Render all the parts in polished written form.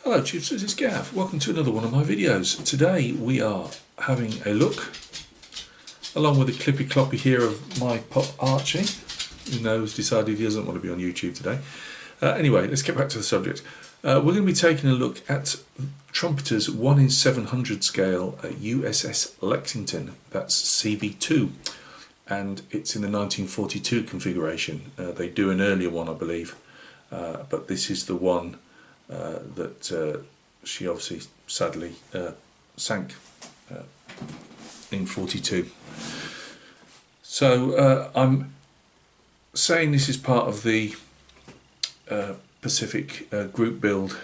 Hello Chiefs, this is Gav. Welcome to another one of my videos. Today we are having a look, along with a clippy cloppy here of my pop Archie, who knows, decided he doesn't want to be on YouTube today. Anyway, let's get back to the subject. We're going to be taking a look at Trumpeter's 1 in 700 scale at USS Lexington. That's CV2, and it's in the 1942 configuration. They do an earlier one, I believe, but this is the one that she obviously sadly sank in 42. So I'm saying this is part of the Pacific group build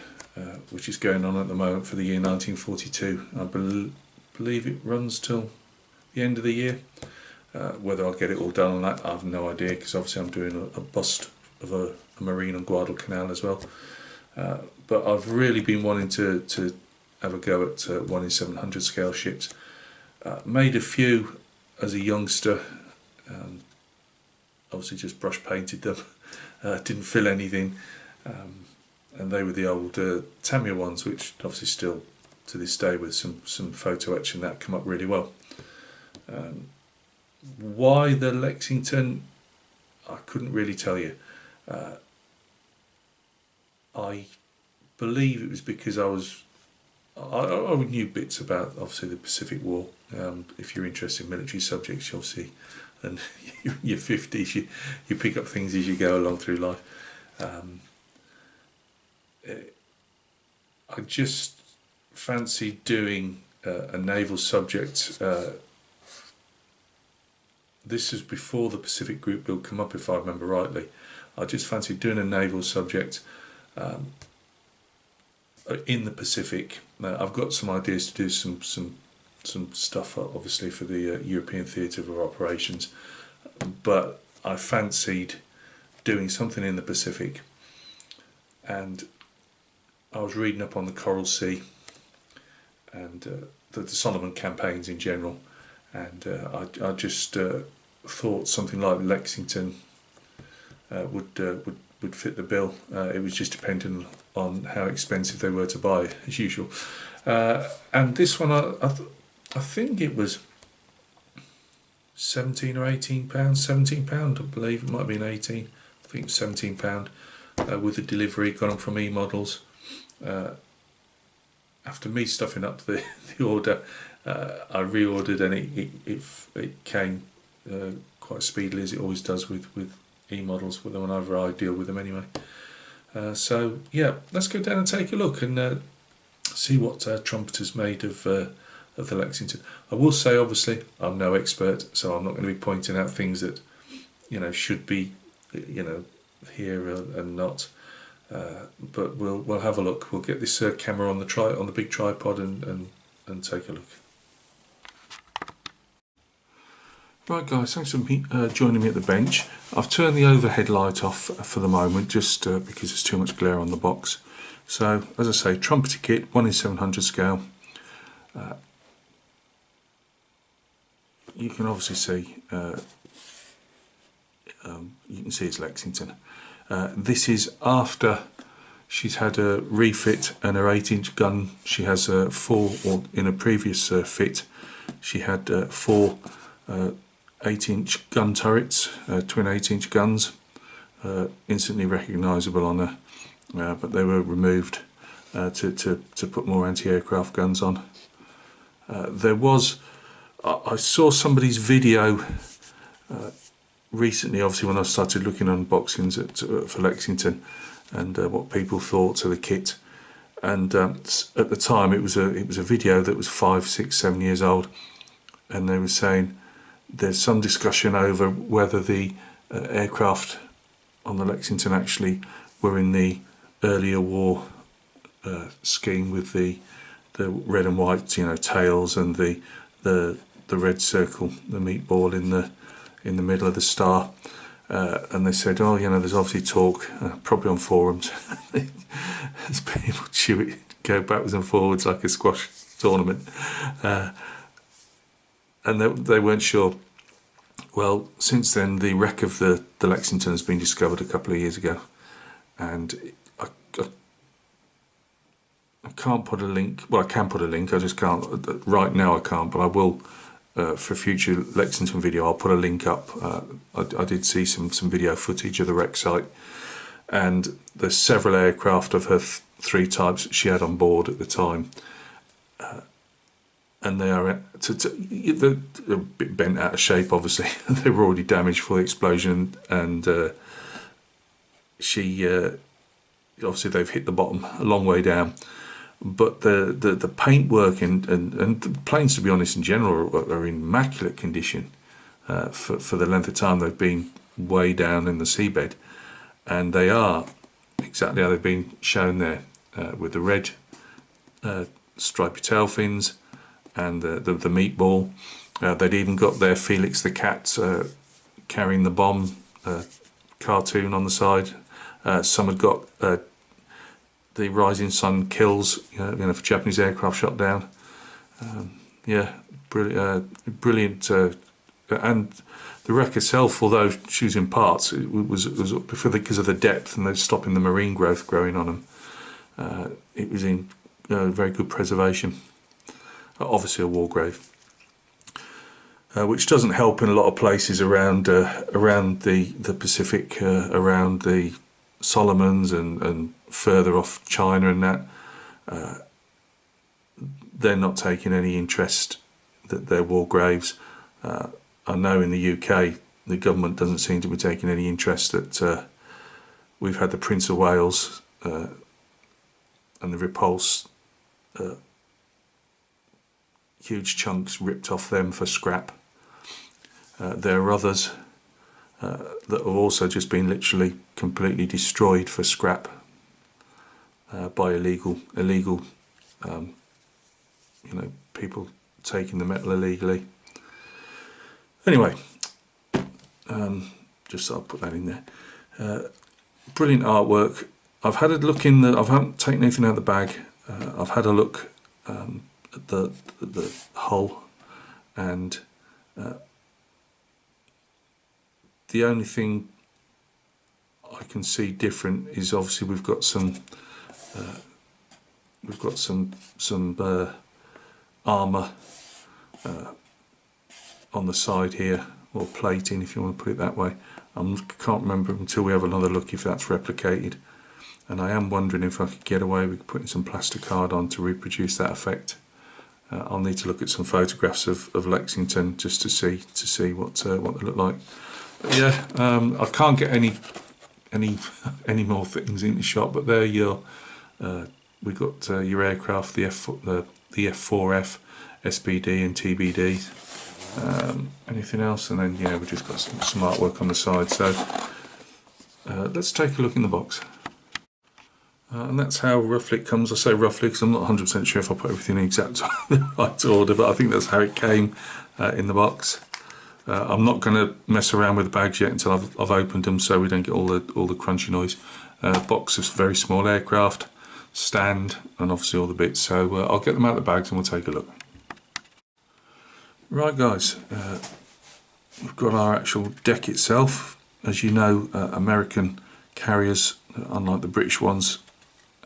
which is going on at the moment for the year 1942. I believe it runs till the end of the year. Whether I'll get it all done on that, I have no idea, because obviously I'm doing a bust of a marine on Guadalcanal as well. But I've really been wanting to have a go at 1 in 700 scale ships. Made a few as a youngster, obviously just brush painted them, didn't fill anything, and they were the old Tamiya ones, which obviously still to this day with some photo etch and that come up really well. Why the Lexington, I couldn't really tell you. I believe it was because I knew bits about obviously the Pacific War. If you're interested in military subjects, obviously, and you're in your 50s, you pick up things as you go along through life. I just fancied doing a naval subject. This was before the Pacific Group Build come up, if I remember rightly. I just fancied doing a naval subject in the Pacific. I've got some ideas to do some stuff, obviously, for the European Theatre of Operations, but I fancied doing something in the Pacific. And I was reading up on the Coral Sea and the Solomon campaigns in general, and I just thought something like Lexington would fit the bill. It was just dependent on how expensive they were to buy, as usual. And this one, I think it was £17 or £18, £17 I believe, it might have been 18, I think it was £17 with the delivery. Got them from E-Models. After me stuffing up the order, I reordered, and it came quite speedily, as it always does with E-Models, whenever I deal with them anyway. So yeah, let's go down and take a look and see what Trumpeter's made of the Lexington. I will say, obviously, I'm no expert, so I'm not going to be pointing out things that should be here and not. But we'll have a look. We'll get this camera on the big tripod and take a look. Right guys, thanks for joining me at the bench. I've turned the overhead light off for the moment, just because there's too much glare on the box. So, as I say, Trumpeter kit, 1 in 700 scale. You can obviously see, you can see it's Lexington. This is after she's had a refit and her 8-inch gun. She has 4, or in a previous fit, she had 4 8-inch gun turrets, twin 8-inch guns, instantly recognisable on her, but they were removed to put more anti-aircraft guns on. I saw somebody's video recently, obviously, when I started looking at unboxings for Lexington, and what people thought of the kit. And at the time, it was a video that was 5, 6, 7 years old, and they were saying there's some discussion over whether the aircraft on the Lexington actually were in the earlier war scheme, with the red and white tails and the red circle, the meatball in the middle of the star. And they said, oh, there's obviously talk, probably on forums, as people chew it, go backwards and forwards like a squash tournament. And they weren't sure. Well, since then, the wreck of the Lexington has been discovered a couple of years ago, and I can't put a link. Well, I can put a link. I just can't right now. I can't, but I will for future Lexington video. I'll put a link up. I did see some video footage of the wreck site, and there's several aircraft of her three types that she had on board at the time, and they are they're a bit bent out of shape. Obviously, they were already damaged for the explosion, and she obviously they've hit the bottom a long way down. But the paintwork and the planes, to be honest, in general, are in immaculate condition for the length of time they've been way down in the seabed, and they are exactly how they've been shown there, with the red stripy tail fins and the meatball. They'd even got their Felix the Cat carrying the bomb cartoon on the side. Some had got the rising sun kills, for Japanese aircraft shot down. Yeah, brilliant. And the wreck itself, although she was in parts, it was because of the depth and they're stopping the marine growth growing on them. It was in very good preservation. Obviously a war grave, which doesn't help in a lot of places around the Pacific, around the Solomons and further off China and that. They're not taking any interest that they're war graves. I know in the UK the government doesn't seem to be taking any interest that we've had the Prince of Wales and the Repulse, huge chunks ripped off them for scrap. There are others that have also just been literally completely destroyed for scrap by illegal people taking the metal illegally. Anyway, just so I'll put that in there. Brilliant artwork. I've had a look in I haven't taken anything out of the bag. I've had a look at the hull, and the only thing I can see different is obviously we've got some armour on the side here, or plating if you want to put it that way. I can't remember until we have another look if that's replicated, and I am wondering if I could get away with putting some plasticard on to reproduce that effect. I'll need to look at some photographs of Lexington just to see what they look like. But yeah, I can't get any more things in the shot, but there you're. We've got your aircraft, the F4F, SPD and TBD. Anything else? And then yeah, we've just got some artwork on the side. So let's take a look in the box. And that's how roughly it comes. I say roughly because I'm not 100% sure if I put everything in exact right order, but I think that's how it came in the box. I'm not going to mess around with the bags yet until I've opened them, so we don't get all the crunchy noise. Box is very small aircraft, stand, and obviously all the bits. So I'll get them out of the bags and we'll take a look. Right, guys, we've got our actual deck itself. As you know, American carriers, unlike the British ones,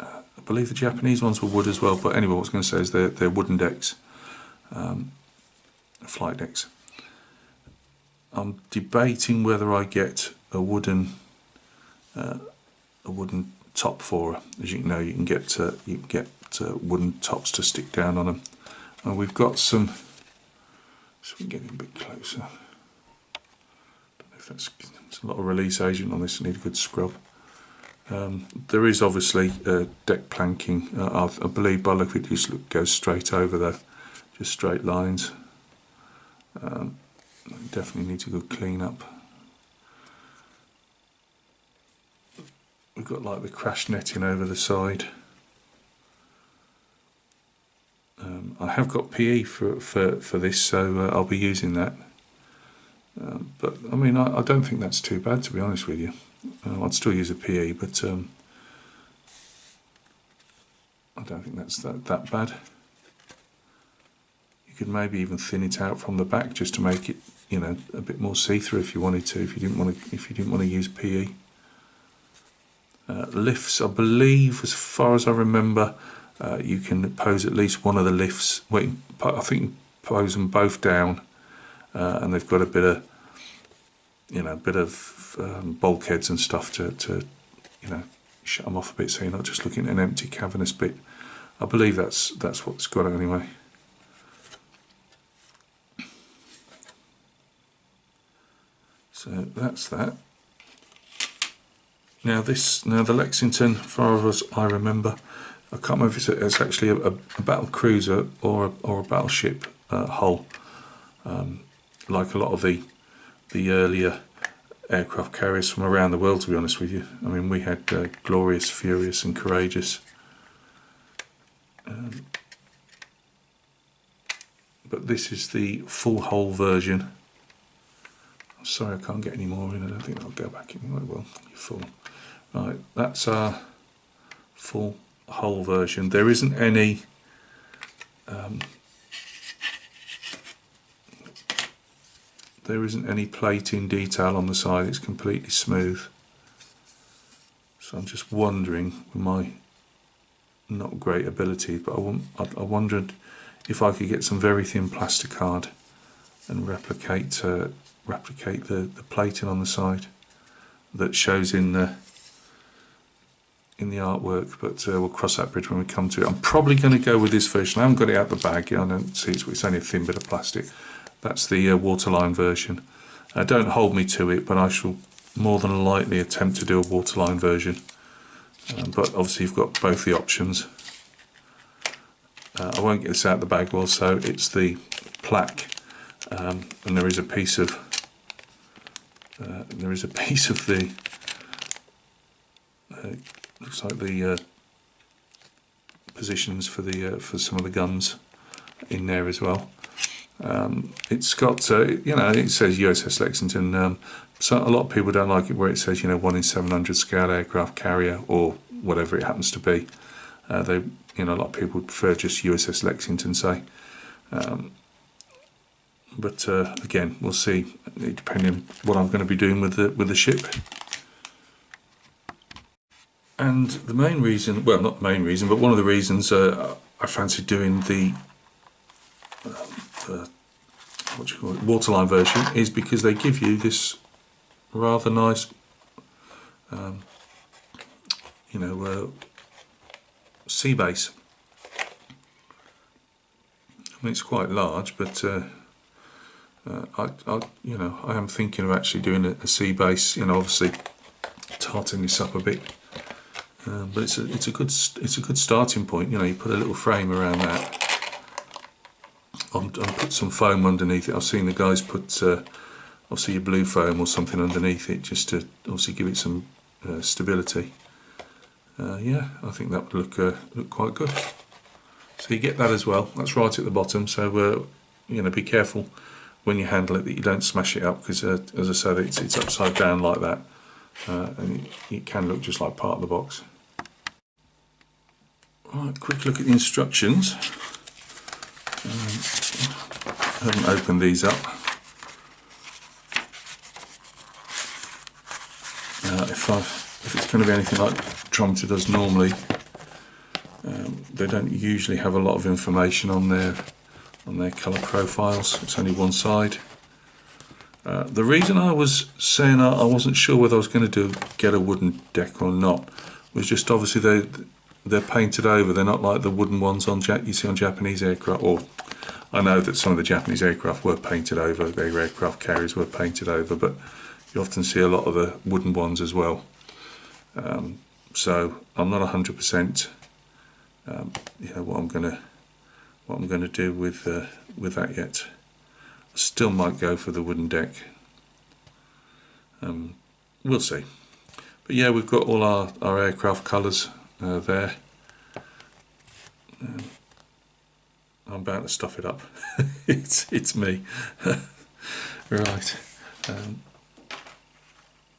I believe the Japanese ones were wood as well. But anyway, what I was going to say is they're wooden decks, flight decks. I'm debating whether I get a wooden top for her. As you know, you can get wooden tops to stick down on them. And we've got some. So we can get a bit closer. Don't know if there's a lot of release agent on this. I need a good scrub. There is obviously deck planking. I believe by look of it just goes straight over though, just straight lines. Definitely needs a good clean up. We've got like the crash netting over the side. I have got PE for this, so I'll be using that. But I mean, I don't think that's too bad, to be honest with you. I'd still use a PE, but I don't think that's that bad. You could maybe even thin it out from the back just to make it, a bit more see-through if you wanted to. If you didn't want to use PE. Lifts, I believe, as far as I remember, you can pose at least one of the lifts. Well, I think you pose them both down, and they've got a bit of, you know, bulkheads and stuff to you know, shut them off a bit, so you're not just looking at an empty cavernous bit. I believe that's what's got it anyway. So that's that. Now the Lexington, far as I remember, I can't remember if it's actually a battle cruiser or a battleship hull, like a lot of the earlier aircraft carriers from around the world, to be honest with you. I mean, we had Glorious, Furious and Courageous. But this is the full hull version. I'm sorry I can't get any more in. I don't think I'll go back in. Right, well, you're full. Right, that's our full hull version. There isn't any plating detail on the side. It's completely smooth. So I'm just wondering, with my not great ability, but I wondered if I could get some very thin plasticard and replicate the plating on the side that shows in the artwork, but we'll cross that bridge when we come to it. I'm probably going to go with this version. I haven't got it out the bag yet. I don't see it's only a thin bit of plastic. That's the waterline version. Don't hold me to it, but I shall more than likely attempt to do a waterline version. But obviously you've got both the options. I won't get this out the bag well, so it's the plaque, and there is a piece of the looks like the positions for some of the guns in there as well. It's got you know, it says USS Lexington. So a lot of people don't like it where it says, you know, 1 in 700 scale aircraft carrier or whatever it happens to be. They, you know, a lot of people prefer just USS Lexington, say. But again, we'll see, depending on what I'm going to be doing with the ship. And the main reason, well, not the main reason, but one of the reasons I fancied doing the what do you call it, waterline version is because they give you this rather nice, you know, sea base. I mean, it's quite large, but you know, I am thinking of actually doing a sea base. You know, obviously tarting this up a bit, but it's a good starting point. You know, you put a little frame around that. And put some foam underneath it. I've seen the guys put obviously your blue foam or something underneath it, just to obviously give it some stability. Yeah, I think that would look quite good. So you get that as well. That's right at the bottom. So you know, be careful when you handle it that you don't smash it up, because as I said, it's upside down like that, and it can look just like part of the box. Right, quick look at the instructions. I haven't opened these up. If it's going to be anything like Trumpeter does normally, they don't usually have a lot of information on their colour profiles. It's only one side. The reason I was saying I wasn't sure whether I was going to get a wooden deck or not was just obviously they're painted over. They're not like the wooden ones you see on Japanese aircraft. Or I know that some of the Japanese aircraft were painted over. Their aircraft carriers were painted over, but you often see a lot of the wooden ones as well. So I'm not 100%. You know what I'm gonna do with that yet. I still might go for the wooden deck. We'll see. But yeah, we've got all our aircraft colours there. I'm about to stuff it up. it's me. Right.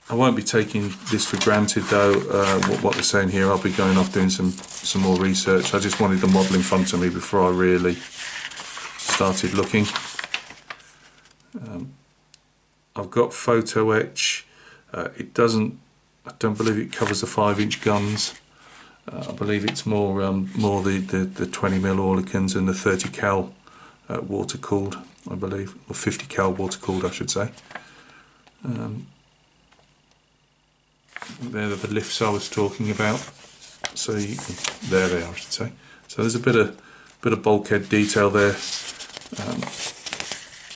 I won't be taking this for granted though. What they're saying here, I'll be going off doing some more research. I just wanted the model in front of me before I really started looking. I've got Photo-etch. I don't believe it covers the 5-inch guns. I believe it's more the 20mm Oerlikons and the 30 cal water cooled, I believe, or 50 cal water cooled, I should say. There are the lifts I was talking about. So there they are, I should say. So there's a bit of bulkhead detail there.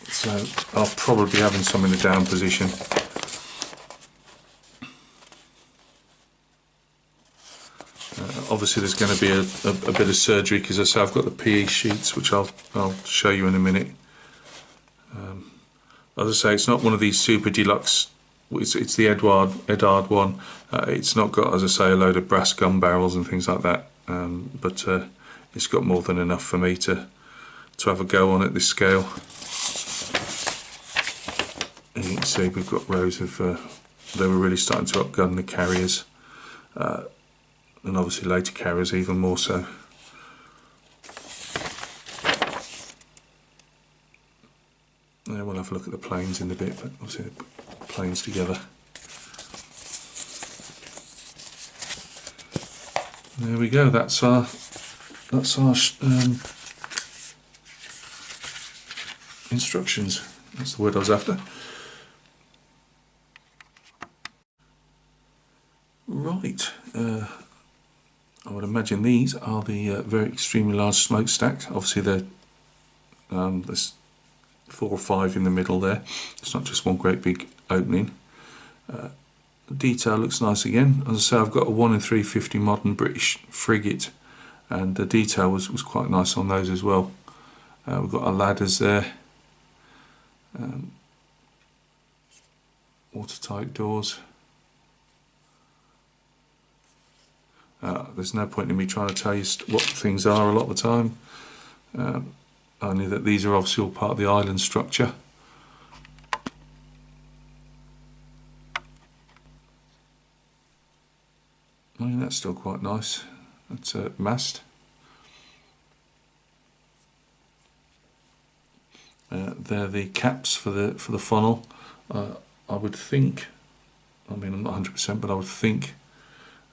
So I'll probably be having some in the down position. Obviously there's going to be a bit of surgery, because as I say, I've got the PE sheets, which I'll show you in a minute. As I say, it's not one of these super deluxe. It's the Eduard one. It's not got, as I say, a load of brass gun barrels and things like that. But it's got more than enough for me to have a go on at this scale. And you can see we've got rows of. They were really starting to upgun the carriers, and obviously later carriers even more so. Yeah, we'll have a look at the planes in a bit, but obviously they put the planes together. There we go. That's our instructions. That's the word I was after. Right. I would imagine these are the very extremely large smokestacks. Obviously, there's 4 or 5 in the middle there. It's not just one great big opening. The detail looks nice again. As I say, I've got a 1 in 350 modern British frigate, and the detail was quite nice on those as well. We've got our ladders there, watertight doors. There's no point in me trying to tell you what things are a lot of the time, only that these are obviously all part of the island structure. I mean, that's still quite nice. That's a mast. They're the caps for the funnel. I would think, I mean, I'm not 100%, but I would think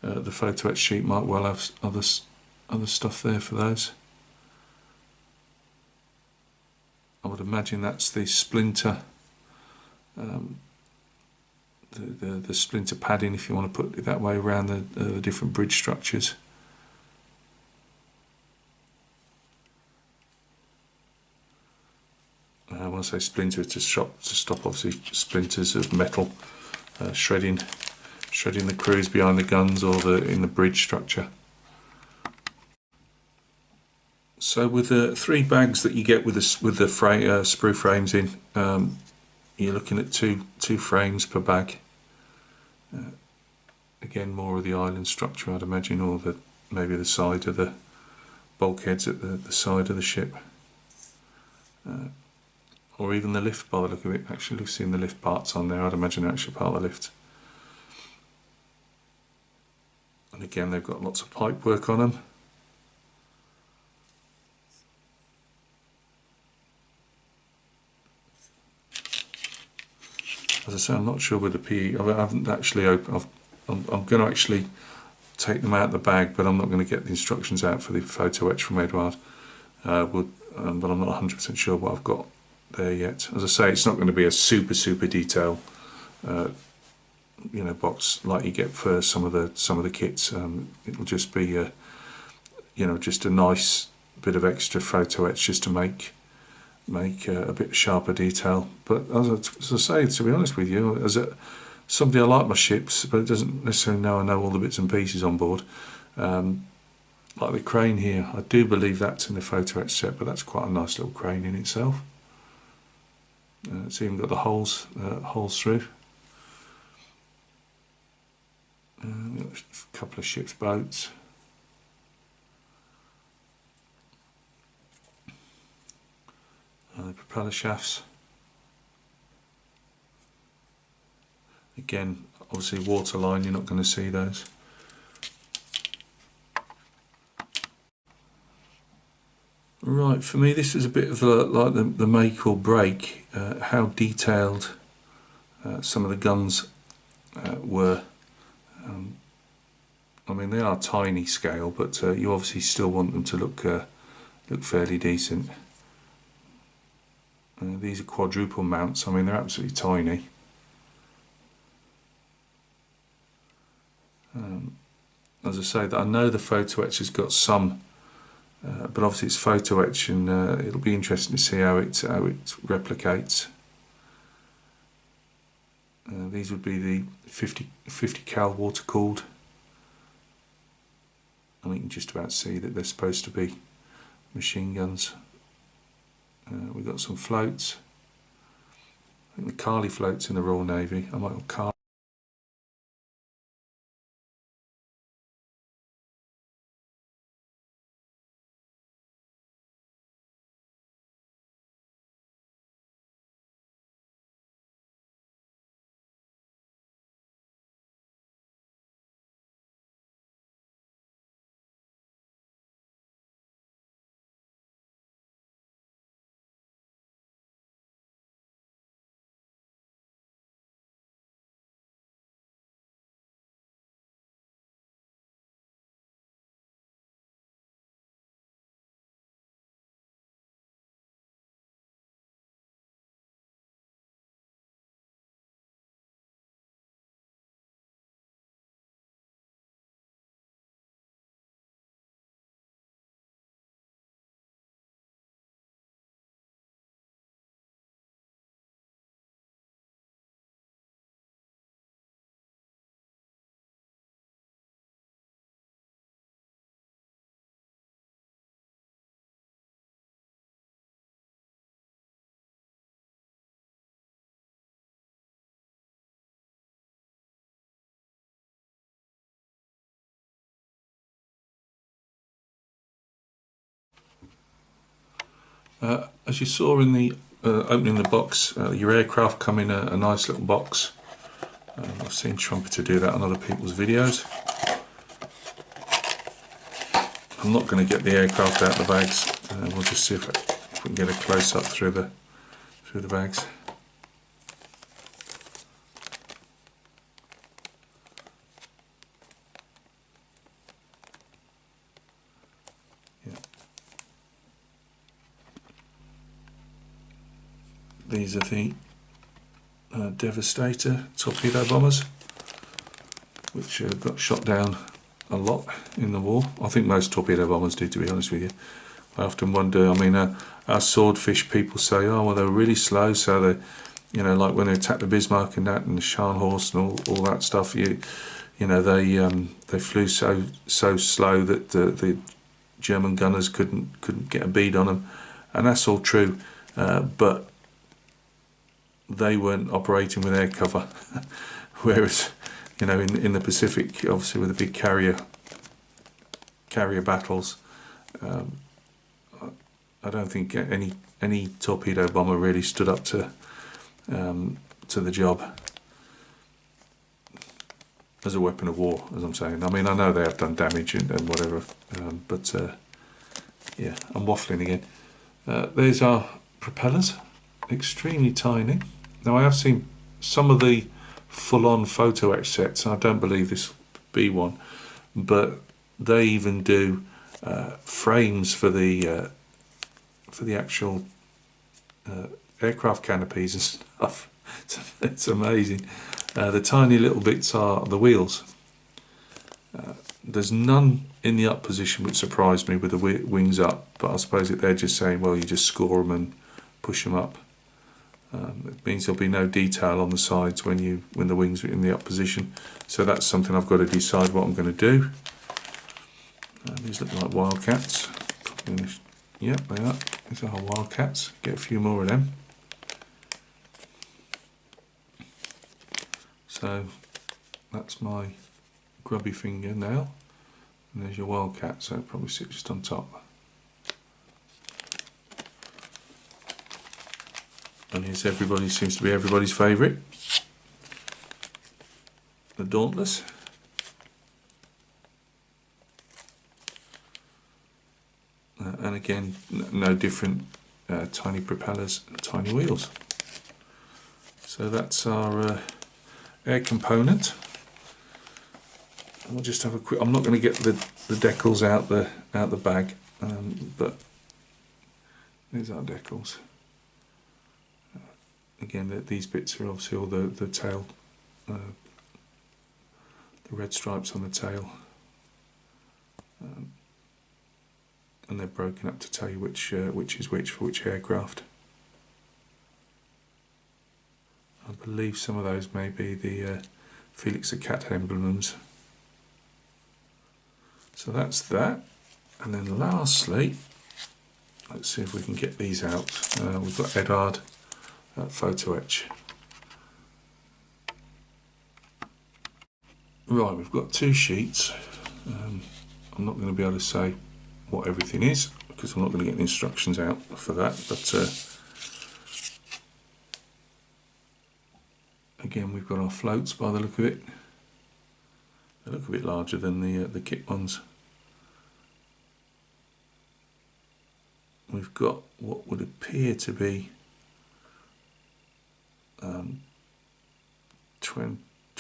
the photo-etch sheet might well have other stuff there for those. I would imagine that's the splinter, the splinter padding, if you want to put it that way, around the different bridge structures. When I say splinter, it's to stop obviously splinters of metal shredding the crews behind the guns or in the bridge structure. So with the 3 bags that you get with the sprue frames in, you're looking at two frames per bag. Again, more of the island structure, I'd imagine, or maybe the side of the bulkheads at the side of the ship, or even the lift by the look of it. Actually, we've seen the lift parts on there. I'd imagine they're actually part of the lift. And again, they've got lots of pipe work on them. As I say, I'm not sure with the PE. I haven't actually opened. I'm going to actually take them out of the bag, but I'm not going to get the instructions out for the photo-etch from Eduard. But I'm not 100% sure what I've got there yet. As I say, it's not going to be a super detail, box like you get for some of the kits. It'll just be just a nice bit of extra photo-etch just to make a bit sharper detail. But as I say, to be honest with you, somebody, I like my ships, but it doesn't necessarily know I know all the bits and pieces on board. Like the crane here, I do believe that's in the photo-etch set, but that's quite a nice little crane in itself. It's even got the holes through. A couple of ship's boats. The propeller shafts. Again, obviously waterline, you're not going to see those. Right, for me this is a bit of like the make or break, how detailed some of the guns were. mean, they are tiny scale, but you obviously still want them to look fairly decent. These are quadruple mounts. I mean, they're absolutely tiny. As I say, that I know the Photo-etch has got some, but obviously it's Photo-etch, and it'll be interesting to see how it replicates. These would be the 50 cal water cooled. And you can just about see that they're supposed to be machine guns. We've got some floats. I think the Carly floats in the Royal Navy. I might have Carly. As you saw in the opening the box, your aircraft come in a nice little box. I've seen Trumpeter do that on other people's videos. I'm not going to get the aircraft out of the bags. We'll just see if we can get a close up through the bags. These are the Devastator torpedo bombers, which got shot down a lot in the war. I think most torpedo bombers do, to be honest with you. I often wonder, I mean, our swordfish people say, oh, well, they were really slow, so they, you know, like when they attacked the Bismarck and that, and the Scharnhorst and all that stuff, you know, they flew so slow that the German gunners couldn't get a bead on them, and that's all true, but they weren't operating with air cover, whereas, you know, in the Pacific, obviously with the big carrier battles, I don't think any torpedo bomber really stood up to the job as a weapon of war, as I'm saying. I mean, I know they have done damage and whatever, but yeah, I'm waffling again. There's our propellers, extremely tiny. Now, I have seen some of the full-on Photo-etch sets, and I don't believe this will be one, but they even do frames for the actual aircraft canopies and stuff. It's amazing. The tiny little bits are the wheels. There's none in the up position, which surprised me with the wings up, but I suppose that they're just saying, well, you just score them and push them up. It means there'll be no detail on the sides when the wings are in the up position. So that's something I've got to decide what I'm going to do. These look like Wildcats. Yep, they are. These are Wildcats. Get a few more of them. So that's my grubby fingernail, and there's your Wildcat. So it probably sits just on top. And here's seems to be everybody's favourite, the Dauntless. And again, no different, tiny propellers and tiny wheels. So that's our air component. we'll just have a quick. I'm not going to get the decals out the bag, but these are decals. Again, these bits are obviously all the tail, the red stripes on the tail, and they're broken up to tell you which is which for which aircraft. I believe some of those may be the Felix the Cat emblems. So that's that. And then lastly, let's see if we can get these out. We've got Eduard Photo-etch. Right, we've got two sheets. I'm not going to be able to say what everything is because I'm not going to get the instructions out for that, but again, we've got our floats by the look of it. They look a bit larger than the kit ones. We've got what would appear to be 20mm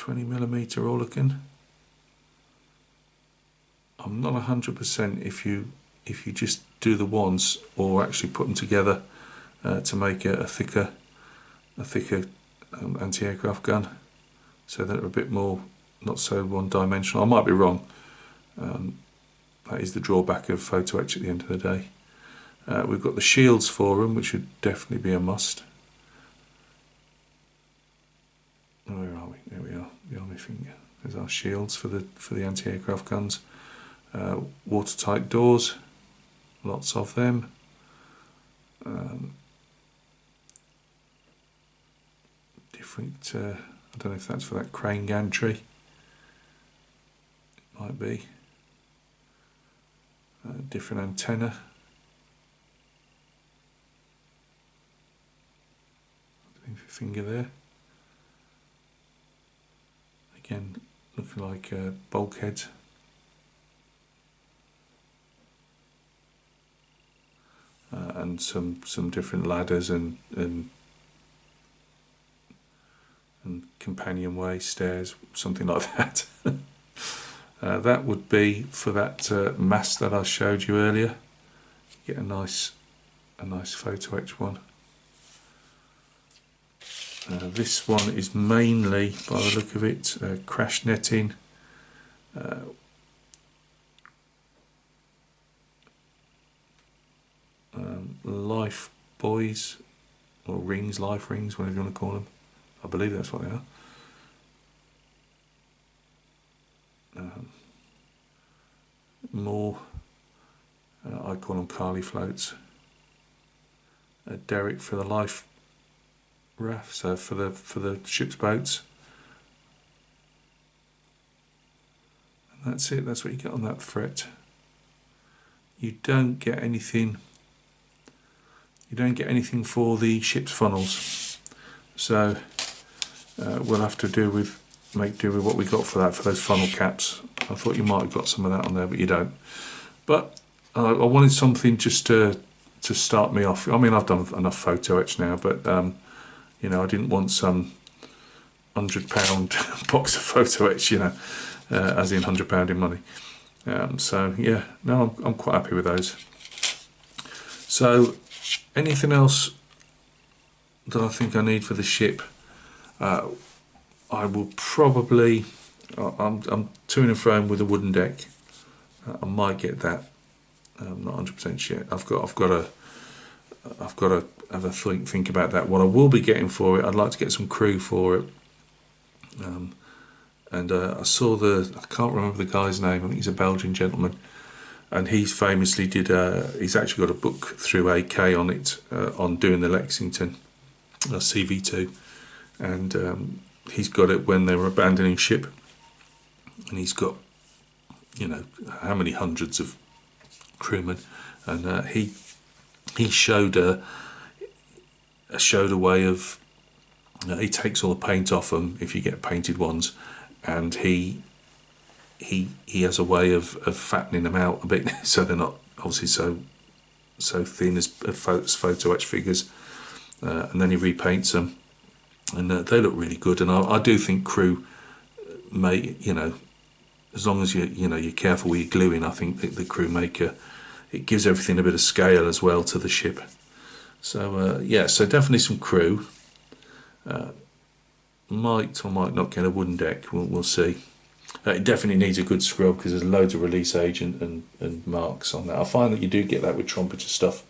Oerlikon. I'm not 100% if you just do the ones or actually put them together to make a thicker anti-aircraft gun, so that they're a bit more not so one-dimensional. I might be wrong. That is the drawback of Photo-etch at the end of the day. We've got the shields for them, which would definitely be a must. Where are we? There we are. Behind my finger. There's our shields for the anti-aircraft guns. Watertight doors, lots of them. Different. I don't know if that's for that crane gantry. It might be. Different antenna. Finger there. Again, looking like bulkheads. And some different ladders and companionway stairs, something like that. That would be for that mast that I showed you earlier. Get a nice Photo-etch one. This one is mainly, by the look of it, crash netting, life buoys, or rings, life rings, whatever you want to call them. I believe that's what they are. More, I call them Carly floats. A derrick for the life rafts, so for the ship's boats. And that's it. That's what you get on that fret. You don't get anything. You don't get anything for the ship's funnels. So we'll have to make do with what we got for that, for those funnel caps. I thought you might have got some of that on there, but you don't. But I wanted something just to start me off. I mean, I've done enough Photo-etch now, but you know, I didn't want some £100 box of Photo-etch, you know, as in £100 in money. So yeah, no, I'm quite happy with those. So anything else that I think I need for the ship, I will probably, I'm to and fro with a wooden deck. I might get that. I'm not 100% sure. I've got to have a think about that. What I will be getting for it, I'd like to get some crew for it. And I saw I can't remember the guy's name. I think he's a Belgian gentleman, and he's famously he's actually got a book through AK on it, on doing the Lexington CV2, and he's got it when they were abandoning ship, and he's got, you know, how many hundreds of crewmen, and he showed a way of, he takes all the paint off them if you get painted ones, and he has a way of fattening them out a bit so they're not obviously so thin as Photo-etch figures, and then he repaints them, and they look really good. And I do think crew may, you know, as long as you're careful with your gluing, I think the crew maker, it gives everything a bit of scale as well to the ship. So yeah, so definitely some crew. Might or might not get a wooden deck. We'll see. It definitely needs a good scrub because there's loads of release agent and marks on that. I find that you do get that with Trumpeter stuff.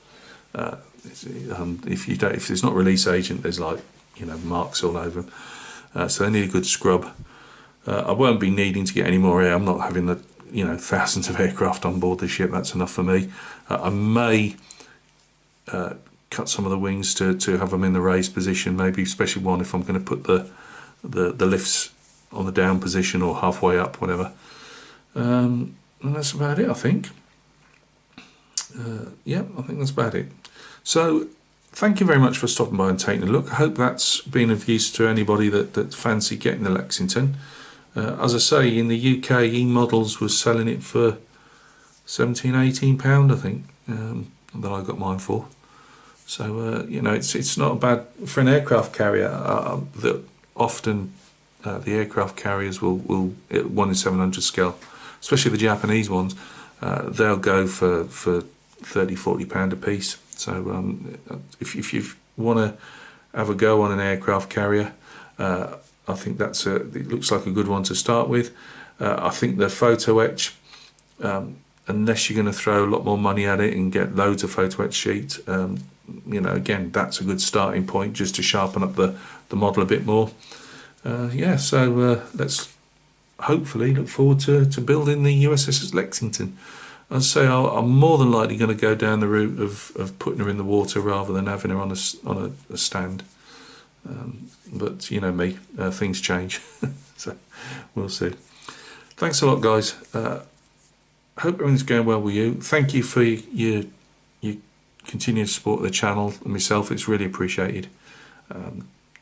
If there's not release agent, there's like marks all over them. So they need a good scrub. I won't be needing to get any more air. I'm not having the thousands of aircraft on board this ship. That's enough for me. I may cut some of the wings to have them in the raised position, maybe especially one if I'm going to put the lifts on the down position or halfway up, whatever. And that's about it, I think. Yeah, I think that's about it. So thank you very much for stopping by and taking a look. I hope that's been of use to anybody that fancy getting the Lexington. As I say, in the UK, E-Models was selling it for £17–18, I think, that I got mine for. So it's not bad for an aircraft carrier. That often the aircraft carriers will 1 in 700 scale, especially the Japanese ones. They'll go for £30–40 a piece. So if you want to have a go on an aircraft carrier, I think it looks like a good one to start with. I think the Photo-etch, unless you're going to throw a lot more money at it and get loads of Photo-etch sheet, again, that's a good starting point just to sharpen up the model a bit more. Yeah, so let's hopefully look forward to building the USS Lexington. I'd say I'm more than likely going to go down the route of putting her in the water rather than having her on a stand. But you know me, things change. So we'll see. Thanks a lot, guys. Hope everything's going well with you. Thank you for your continued support of the channel and myself. It's really appreciated.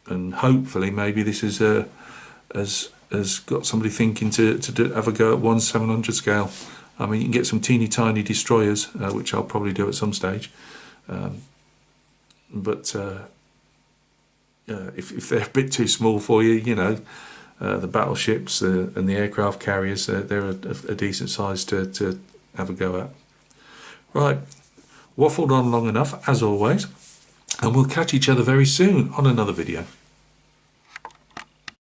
And hopefully maybe this is has got somebody thinking to have a go at 1/700 scale. I mean, you can get some teeny tiny destroyers, which I'll probably do at some stage. But if they're a bit too small for you, the battleships and the aircraft carriers, they're a decent size to have a go at. Right, waffled on long enough, as always, and we'll catch each other very soon on another video.